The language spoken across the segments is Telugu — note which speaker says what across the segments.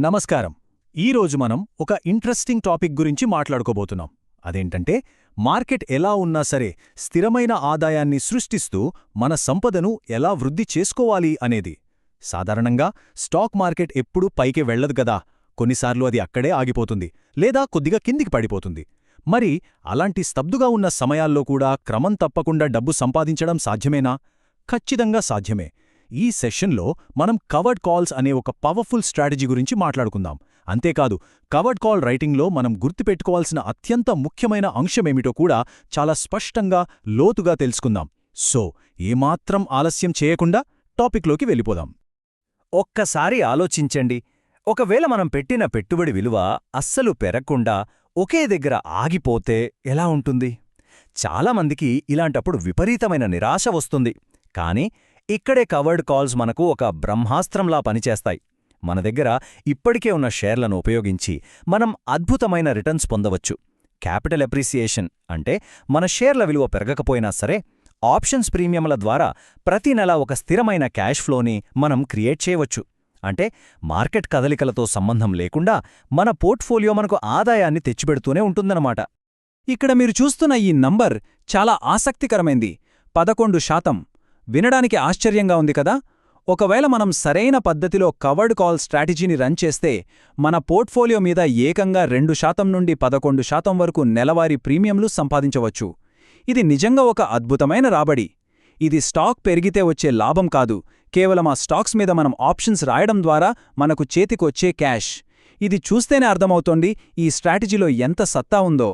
Speaker 1: నమస్కారం. ఈరోజు మనం ఒక ఇంట్రెస్టింగ్ టాపిక్ గురించి మాట్లాడుకోబోతున్నాం. అదేంటంటే మార్కెట్ ఎలా ఉన్నా సరే స్థిరమైన ఆదాయాన్ని సృష్టిస్తూ మన సంపదను ఎలా వృద్ధి చేసుకోవాలి అనేది. సాధారణంగా స్టాక్ మార్కెట్ ఎప్పుడూ పైకి వెళ్లదు గదా, కొన్నిసార్లు అది అక్కడే ఆగిపోతుంది లేదా కొద్దిగా కిందికి పడిపోతుంది. మరి అలాంటి స్తబ్దుగా ఉన్న సమయాల్లో కూడా క్రమం తప్పకుండా డబ్బు సంపాదించడం సాధ్యమేనా? ఖచ్చితంగా సాధ్యమే. ఈ సెషన్లో మనం కవర్డ్ కాల్స్ అనే ఒక పవర్ఫుల్ స్ట్రాటజీ గురించి మాట్లాడుకుందాం. అంతేకాదు, కవర్డ్ కాల్ రైటింగ్లో మనం గుర్తుపెట్టుకోవాల్సిన అత్యంత ముఖ్యమైన అంశమేమిటో కూడా చాలా స్పష్టంగా, లోతుగా తెలుసుకుందాం. సో, ఏమాత్రం ఆలస్యం చేయకుండా టాపిక్లోకి వెళ్ళిపోదాం.
Speaker 2: ఒక్కసారి ఆలోచించండి. ఒకవేళ మనం పెట్టిన పెట్టుబడి విలువ అస్సలు పెరగకుండా ఒకే దగ్గర ఆగిపోతే ఎలా ఉంటుంది? చాలామందికి ఇలాంటప్పుడు విపరీతమైన నిరాశ వస్తుంది. కానీ ఇక్కడే కవర్డ్ కాల్స్ మనకు ఒక బ్రహ్మాస్త్రంలా పనిచేస్తాయి. మన దగ్గర ఇప్పటికే ఉన్న షేర్లను ఉపయోగించి మనం అద్భుతమైన రిటర్న్స్ పొందవచ్చు. క్యాపిటల్ అప్రిసియేషన్ అంటే మన షేర్ల విలువ పెరగకపోయినా సరే ఆప్షన్స్ ప్రీమియంల ద్వారా ప్రతి నెల ఒక స్థిరమైన క్యాష్ ఫ్లోని మనం క్రియేట్ చేయవచ్చు. అంటే మార్కెట్ కదలికలతో సంబంధం లేకుండా మన పోర్ట్ఫోలియో మనకు ఆదాయాన్ని తెచ్చిపెడుతూనే ఉంటుందన్నమాట.
Speaker 1: ఇక్కడ మీరు చూస్తున్న ఈ నంబర్ చాలా ఆసక్తికరమైంది. 11%. వినడానికి ఆశ్చర్యంగా ఉంది కదా? ఒకవేళ మనం సరైన పద్ధతిలో కవర్డ్ కాల్ స్ట్రాటజీని రన్ చేస్తే మన పోర్ట్ఫోలియో మీద ఏకంగా 2% నుండి 11% వరకు నెలవారీ ప్రీమియంలు సంపాదించవచ్చు. ఇది నిజంగా ఒక అద్భుతమైన రాబడి. ఇది స్టాక్ పెరిగితే వచ్చే లాభం కాదు, కేవలం ఆ స్టాక్స్ మీద మనం ఆప్షన్స్ రాయడం ద్వారా మనకు చేతికొచ్చే క్యాష్. ఇది చూస్తేనే అర్థమవుతోంది ఈ స్ట్రాటజీలో ఎంత సత్తా ఉందో.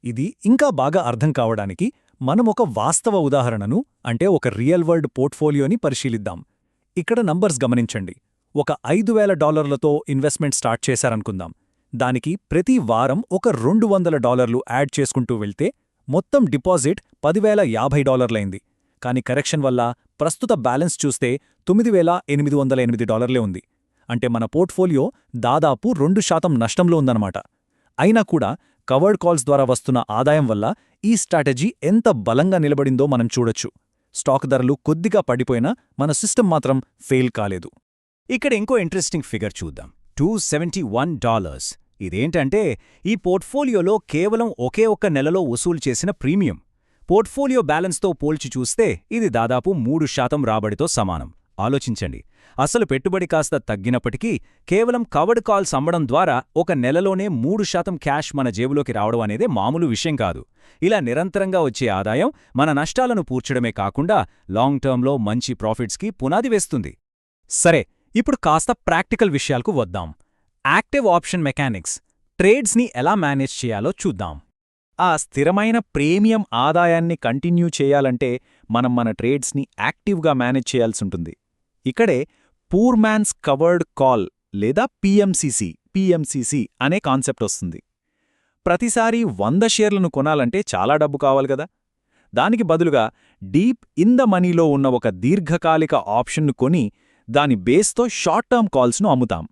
Speaker 3: ఇది ఇంకా బాగా అర్థం కావడానికి మనం ఒక వాస్తవ ఉదాహరణను, అంటే ఒక రియల్ వరల్డ్ పోర్ట్ఫోలియోని పరిశీలిద్దాం. ఇక్కడ నంబర్స్ గమనించండి. ఒక $5,000తో ఇన్వెస్ట్మెంట్ స్టార్ట్ చేశారనుకుందాం. దానికి ప్రతి వారం ఒక $200 యాడ్ చేసుకుంటూ వెళ్తే మొత్తం డిపాజిట్ $10,050 కాని కరెక్షన్ వల్ల ప్రస్తుత బ్యాలెన్స్ చూస్తే $9,808 ఉంది. అంటే మన పోర్ట్ఫోలియో దాదాపు 2% నష్టంలో ఉందన్నమాట. అయినా కూడా కవర్డ్ కాల్స్ ద్వారా వస్తున్న ఆదాయం వల్ల ఈ స్ట్రాటజీ ఎంత బలంగా నిలబడిందో మనం చూడొచ్చు. స్టాక్ ధరలు కొద్దిగా పడిపోయినా మన సిస్టమ్ మాత్రం ఫెయిల్ కాలేదు.
Speaker 1: ఇక్కడ ఇంకో ఇంట్రెస్టింగ్ ఫిగర్ చూద్దాం. $271. ఇదేంటంటే ఈ పోర్ట్ఫోలియోలో కేవలం ఒకే ఒక్క నెలలో వసూలు చేసిన ప్రీమియం. పోర్ట్ఫోలియో బ్యాలెన్స్తో పోల్చి చూస్తే ఇది దాదాపు 3% రాబడితో సమానం. ఆలోచించండి, అసలు పెట్టుబడి కాస్త తగ్గినప్పటికీ కేవలం కవర్డ్ కాల్స్ అమ్మడం ద్వారా ఒక నెలలోనే 3% క్యాష్ మన జేబులోకి రావడం అనేదే మామూలు విషయం కాదు. ఇలా నిరంతరంగా వచ్చే ఆదాయం మన నష్టాలను పూడ్చడమే కాకుండా లాంగ్ టర్మ్లో మంచి ప్రాఫిట్స్కి పునాది వేస్తుంది.
Speaker 3: సరే, ఇప్పుడు కాస్త ప్రాక్టికల్ విషయాలకు వద్దాం. యాక్టివ్ ఆప్షన్ మెకానిక్స్, ట్రేడ్స్ని ఎలా మేనేజ్ చేయాలో చూద్దాం. ఆ స్థిరమైన ప్రీమియం ఆదాయాన్ని కంటిన్యూ చేయాలంటే మనం మన ట్రేడ్స్ని యాక్టివ్గా మేనేజ్ చేయాల్సుంటుంది. ఇక్కడే పూర్ మ్యాన్స్ కవర్డ్ కాల్ లేదా పిఎంసిసి అనే కాన్సెప్ట్ వస్తుంది. ప్రతిసారీ 100 షేర్లను కొనాలంటే చాలా డబ్బు కావాలి కదా. దానికి బదులుగా డీప్ ఇన్ ద మనీలో ఉన్న ఒక దీర్ఘకాలిక ఆప్షన్ను కొని దాని బేస్తో షార్ట్ టర్మ్ కాల్స్ను అమ్ముతాం.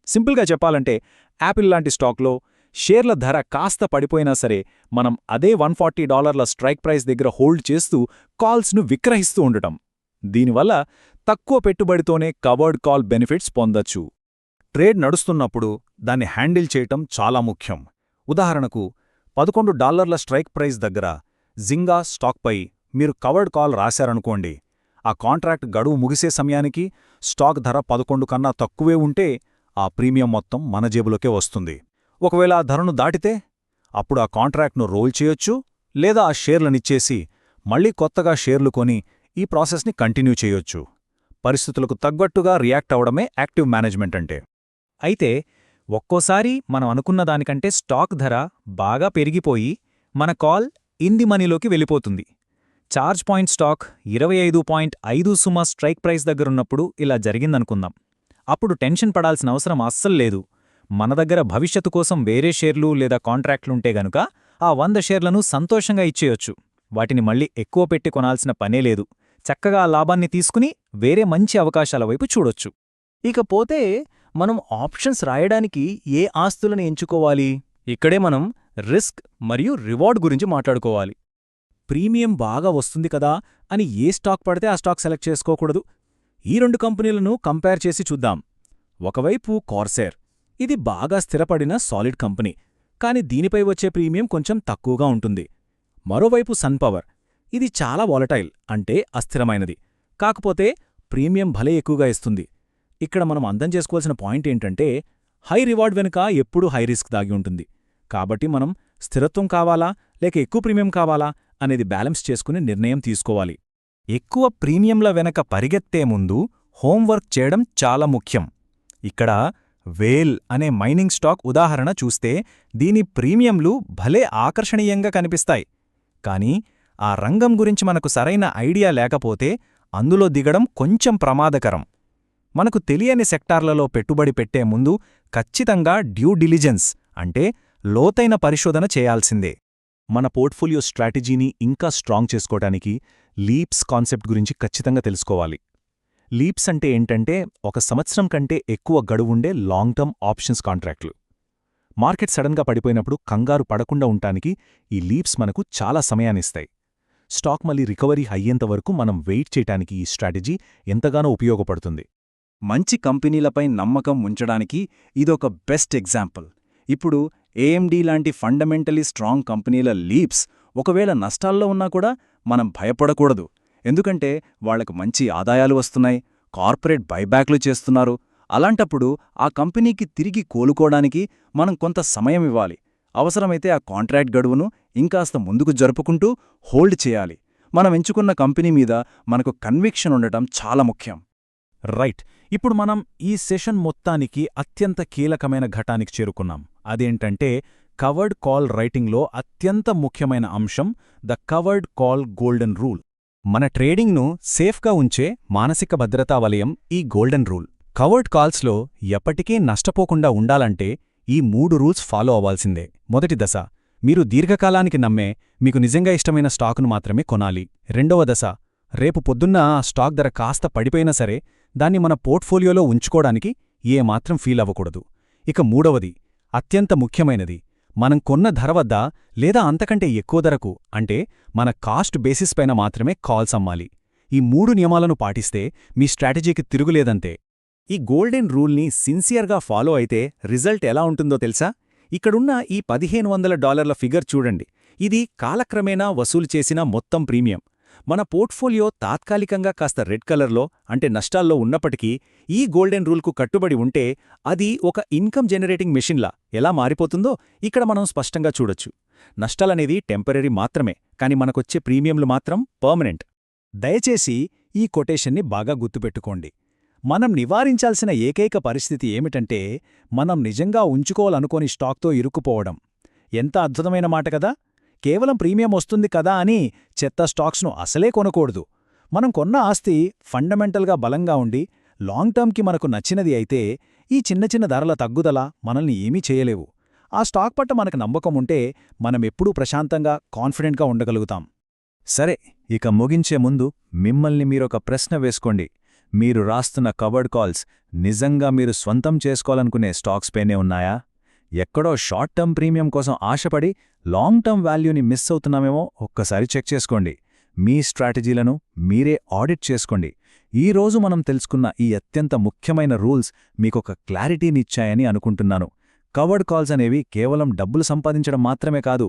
Speaker 3: సింపుల్గా చెప్పాలంటే యాపిల్ లాంటి స్టాక్లో షేర్ల ధర కాస్త పడిపోయినా సరే మనం అదే $140 స్ట్రైక్ ప్రైస్ దగ్గర హోల్డ్ చేస్తూ కాల్స్ను విక్రయిస్తూ ఉండటం. దీనివల్ల తక్కువ పెట్టుబడితోనే కవర్డ్ కాల్ బెనిఫిట్స్ పొందొచ్చు. ట్రేడ్ నడుస్తున్నప్పుడు దాన్ని హ్యాండిల్ చేయటం చాలా ముఖ్యం. ఉదాహరణకు $11 స్ట్రైక్ ప్రైస్ దగ్గర జింగా స్టాక్పై మీరు కవర్డ్ కాల్ రాశారనుకోండి. ఆ కాంట్రాక్ట్ గడువు ముగిసే సమయానికి స్టాక్ ధర 11 కన్నా తక్కువే ఉంటే ఆ ప్రీమియం మొత్తం మన జేబులోకే వస్తుంది. ఒకవేళ ఆ ధరను దాటితే అప్పుడు ఆ కాంట్రాక్ట్ను రోల్ చేయొచ్చు, లేదా ఆ షేర్లనిచ్చేసి మళ్లీ కొత్తగా షేర్లు కొని ఈ ప్రాసెస్ని కంటిన్యూ చేయొచ్చు. పరిస్థితులకు తగ్గట్టుగా రియాక్ట్ అవడమే యాక్టివ్ మేనేజ్మెంట్ అంటే.
Speaker 2: అయితే ఒక్కోసారి మనం అనుకున్న దానికంటే స్టాక్ ధర బాగా పెరిగిపోయి మన కాల్ ఇన్ ది మనీలోకి వెళ్ళిపోతుంది. Charge point stock 25.5 strike price దగ్గరున్నప్పుడు ఇలా జరిగిందనుకుందాం. అప్పుడు టెన్షన్ పడాల్సిన అవసరం అస్సలు లేదు. మన దగ్గర భవిష్యత్తు కోసం వేరే షేర్లు లేదా కాంట్రాక్ట్లుంటే గనుక ఆ 100 షేర్లను సంతోషంగా ఇచ్చేయొచ్చు. వాటిని మళ్ళీ ఎక్కువ పెట్టి కొనాల్సిన పనే లేదు. చక్కగా ఆ లాభాన్ని తీసుకుని వేరే మంచి అవకాశాల వైపు చూడొచ్చు.
Speaker 1: ఇకపోతే మనం ఆప్షన్స్ రాయడానికి ఏ ఆస్తులను ఎంచుకోవాలి? ఇక్కడే మనం రిస్క్ మరియు రివార్డ్ గురించి మాట్లాడుకోవాలి. ప్రీమియం బాగా వస్తుంది కదా అని ఏ స్టాక్ పడితే ఆ స్టాక్ సెలెక్ట్ చేసుకోకూడదు. ఈ 2 కంపెనీలను కంపేర్ చేసి చూద్దాం. ఒకవైపు కార్సైర్ ఇది బాగా స్థిరపడిన సాలిడ్ కంపెనీ, కాని దీనిపై వచ్చే ప్రీమియం కొంచెం తక్కువగా ఉంటుంది. మరోవైపు సన్పవర్, ఇది చాలా వాలటైల్, అంటే అస్థిరమైనది, కాకపోతే ప్రీమియం భలే ఎక్కువగా ఇస్తుంది. ఇక్కడ మనం అర్థం చేసుకోవాల్సిన పాయింట్ ఏంటంటే, హై రివార్డ్ వెనుక ఎప్పుడూ హై రిస్క్ దాగి ఉంటుంది. కాబట్టి మనం స్థిరత్వం కావాలా లేక ఎక్కువ ప్రీమియం కావాలా అనేది బ్యాలెన్స్ చేసుకుని నిర్ణయం తీసుకోవాలి.
Speaker 2: ఎక్కువ ప్రీమియంల వెనక పరిగెత్తే ముందు హోంవర్క్ చేయడం చాలా ముఖ్యం. ఇక్కడ వేల్ అనే మైనింగ్ స్టాక్ ఉదాహరణ చూస్తే దీని ప్రీమియంలు భలే ఆకర్షణీయంగా కనిపిస్తాయి. కానీ ఆ రంగం గురించి మనకు సరైన ఐడియా లేకపోతే అందులో దిగడం కొంచెం ప్రమాదకరం. మనకు తెలియని సెక్టార్లలో పెట్టుబడి పెట్టే ముందు ఖచ్చితంగా డ్యూ డిలిజెన్స్ అంటే లోతైన పరిశోధన చేయాల్సిందే.
Speaker 1: మన పోర్ట్ఫోలియో స్ట్రాటజీని ఇంకా స్ట్రాంగ్ చేసుకోవడానికి లీప్స్ కాన్సెప్ట్ గురించి ఖచ్చితంగా తెలుసుకోవాలి. లీప్స్ అంటే ఏంటంటే, ఒక సంవత్సరం కంటే ఎక్కువ గడువుండే లాంగ్ టర్మ్ ఆప్షన్స్ కాంట్రాక్ట్లు. మార్కెట్ సడన్గా పడిపోయినప్పుడు కంగారు పడకుండా ఉంటానికి ఈ లీప్స్ మనకు చాలా సమయాన్నిస్తాయి. స్టాక్ మళ్ళీ రికవరీ అయ్యేంతవరకు మనం వెయిట్ చేయటానికి ఈ స్ట్రాటజీ ఎంతగానో ఉపయోగపడుతుంది.
Speaker 2: మంచి కంపెనీలపై నమ్మకం ఉంచడానికి ఇదొక బెస్ట్ ఎగ్జాంపుల్. ఇప్పుడు ఏఎండీ లాంటి ఫండమెంటలీ స్ట్రాంగ్ కంపెనీల లీప్స్ ఒకవేళ నష్టాల్లో ఉన్నా కూడా మనం భయపడకూడదు. ఎందుకంటే వాళ్లకు మంచి ఆదాయాలు వస్తున్నాయి, కార్పొరేట్ బైబ్యాక్లు చేస్తున్నారు. అలాంటప్పుడు ఆ కంపెనీకి తిరిగి కోలుకోవడానికి మనం కొంత సమయం ఇవ్వాలి. అవసరమైతే ఆ కాంట్రాక్ట్ గడువును ఇంకాస్త ముందుకు జరుపుకుంటూ హోల్డ్ చేయాలి. మనం ఎంచుకున్న కంపెనీ మీద మనకు కన్విక్షన్ ఉండటం చాలా ముఖ్యం.
Speaker 1: రైట్. ఇప్పుడు మనం ఈ సెషన్ మొత్తానికి అత్యంత కీలకమైన ఘటానికి చేరుకున్నాం. అదేంటంటే, కవర్డ్ కాల్ రైటింగ్లో అత్యంత ముఖ్యమైన అంశం the covered call golden rule. మన ట్రేడింగ్ను సేఫ్గా ఉంచే మానసిక భద్రతా వలయం ఈ గోల్డెన్ రూల్. కవర్డ్ కాల్స్లో ఎప్పటికీ నష్టపోకుండా ఉండాలంటే ఈ 3 రూల్స్ ఫాలో అవ్వాల్సిందే. మొదటి దశ, మీరు దీర్ఘకాలానికి నమ్మే మీకు నిజంగా ఇష్టమైన స్టాకును మాత్రమే కొనాలి. రెండవ దశ, రేపు పొద్దున్న ఆ స్టాక్ ధర కాస్త పడిపోయినా సరే దాన్ని మన పోర్ట్ఫోలియోలో ఉంచుకోవడానికి ఏమాత్రం ఫీల్ అవ్వకూడదు. ఇక మూడవది, అత్యంత ముఖ్యమైనది, మనం కొన్న ధర వద్ద లేదా అంతకంటే ఎక్కువ ధరకు, అంటే మన కాస్ట్ బేసిస్ పైన మాత్రమే కాల్స్ అమ్మాలి. ఈ 3 నియమాలను పాటిస్తే మీ స్ట్రాటజీకి తిరుగులేదంతే. ఈ గోల్డెన్ రూల్ని సిన్సియర్గా ఫాలో అయితే రిజల్ట్ ఎలా ఉంటుందో తెలుసా? ఇక్కడున్న ఈ $1,500 ఫిగర్ చూడండి. ఇది కాలక్రమేణా వసూలు చేసిన మొత్తం ప్రీమియం. మన పోర్ట్ఫోలియో తాత్కాలికంగా కాస్త రెడ్ కలర్లో అంటే నష్టాల్లో ఉన్నప్పటికీ ఈ గోల్డెన్ రూల్కు కట్టుబడి ఉంటే అది ఒక ఇన్కమ్ జనరేటింగ్ మెషిన్లా ఎలా మారిపోతుందో ఇక్కడ మనం స్పష్టంగా చూడొచ్చు. నష్టాలనేది టెంపరరీ మాత్రమే, కాని మనకొచ్చే ప్రీమియంలు మాత్రం పర్మనెంట్. దయచేసి ఈ కొటేషన్ని బాగా గుర్తుపెట్టుకోండి. మనం నివారించాల్సిన ఏకైక పరిస్థితి ఏమిటంటే, మనం నిజంగా ఉంచుకోవాలనుకోని స్టాక్తో ఇరుక్కుపోవడం. ఎంత అద్భుతమైన మాట కదా! కేవలం ప్రీమియం వస్తుంది కదా అని చెత్త స్టాక్స్ను అసలే కొనకూడదు. మనం కొన్న ఆస్తి ఫండమెంటల్గా బలంగా ఉండి లాంగ్ టర్మ్కి మనకు నచ్చినది అయితే ఈ చిన్న చిన్న ధరల తగ్గుదల మనల్ని ఏమీ చేయలేవు. ఆ స్టాక్ పట్ల మనకు నమ్మకం ఉంటే మనమెప్పుడూ ప్రశాంతంగా కాన్ఫిడెంట్గా ఉండగలుగుతాం.
Speaker 2: సరే, ఇక ముగించే ముందు మిమ్మల్ని మీరొక ప్రశ్న వేసుకోండి. మీరు రాస్తున్న కవర్డ్ కాల్స్ నిజంగా మీరు స్వంతం చేసుకోవాలనుకునే స్టాక్స్ పైనే ఉన్నాయా? ఎక్కడో షార్ట్ టర్మ్ ప్రీమియం కోసం ఆశపడి లాంగ్ టర్మ్ వాల్యూని మిస్ అవుతున్నామేమో ఒక్కసారి చెక్ చేసుకోండి. మీ స్ట్రాటజీలను మీరే ఆడిట్ చేసుకోండి. ఈరోజు మనం తెలుసుకున్న ఈ అత్యంత ముఖ్యమైన రూల్స్ మీకొక క్లారిటీనిచ్చాయని అనుకుంటున్నాను. కవర్డ్ కాల్స్ అనేవి కేవలం డబ్బులు సంపాదించడం మాత్రమే కాదు,